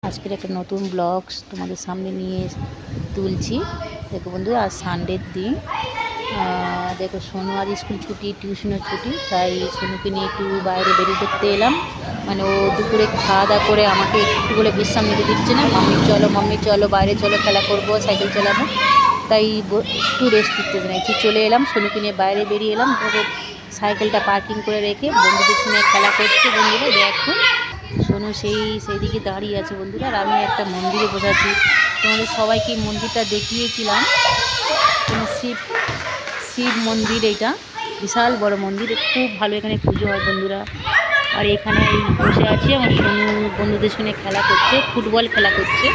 আজকের একটা নতুন ব্লগস তোমাদের সামনে নিয়ে তুলছি। দেখো বন্ধুরা, আজ সানডের দিন। দেখো সোনু আজ স্কুল ছুটি, টিউশনের ছুটি, তাই সোনুকে নিয়ে একটু বাইরে বেরিয়ে দেখতে এলাম। মানে ও দুপুরে খাওয়া দাওয়া করে আমাকে একটু বলে বিশ্রাম নিতে দিচ্ছে না। মাম্মি চলো বাইরে চলো, খেলা করবো, সাইকেল চালাবো। তাই একটু রেস্ট দিতে চাইছি। চলে এলাম, সোনুকে নিয়ে বাইরে বেরিয়ে এলাম। দেখো সাইকেলটা পার্কিং করে রেখে বন্ধুদের সঙ্গে খেলা করছে। বন্ধুরা দেখো সোনু সেই দিকে দাঁড়িয়ে আছে বন্ধুরা। আর আমি একটা মন্দিরে বসেছি। তোমাদের সবাইকে মন্দিরটা দেখিয়েছিলাম। শিব মন্দির, এইটা বিশাল বড় মন্দির, খুব ভালো এখানে পুজো হয় বন্ধুরা। আর এখানে বসে আছি, আমার সোনু বন্ধুদের সঙ্গে খেলা করছে, ফুটবল খেলা করছে।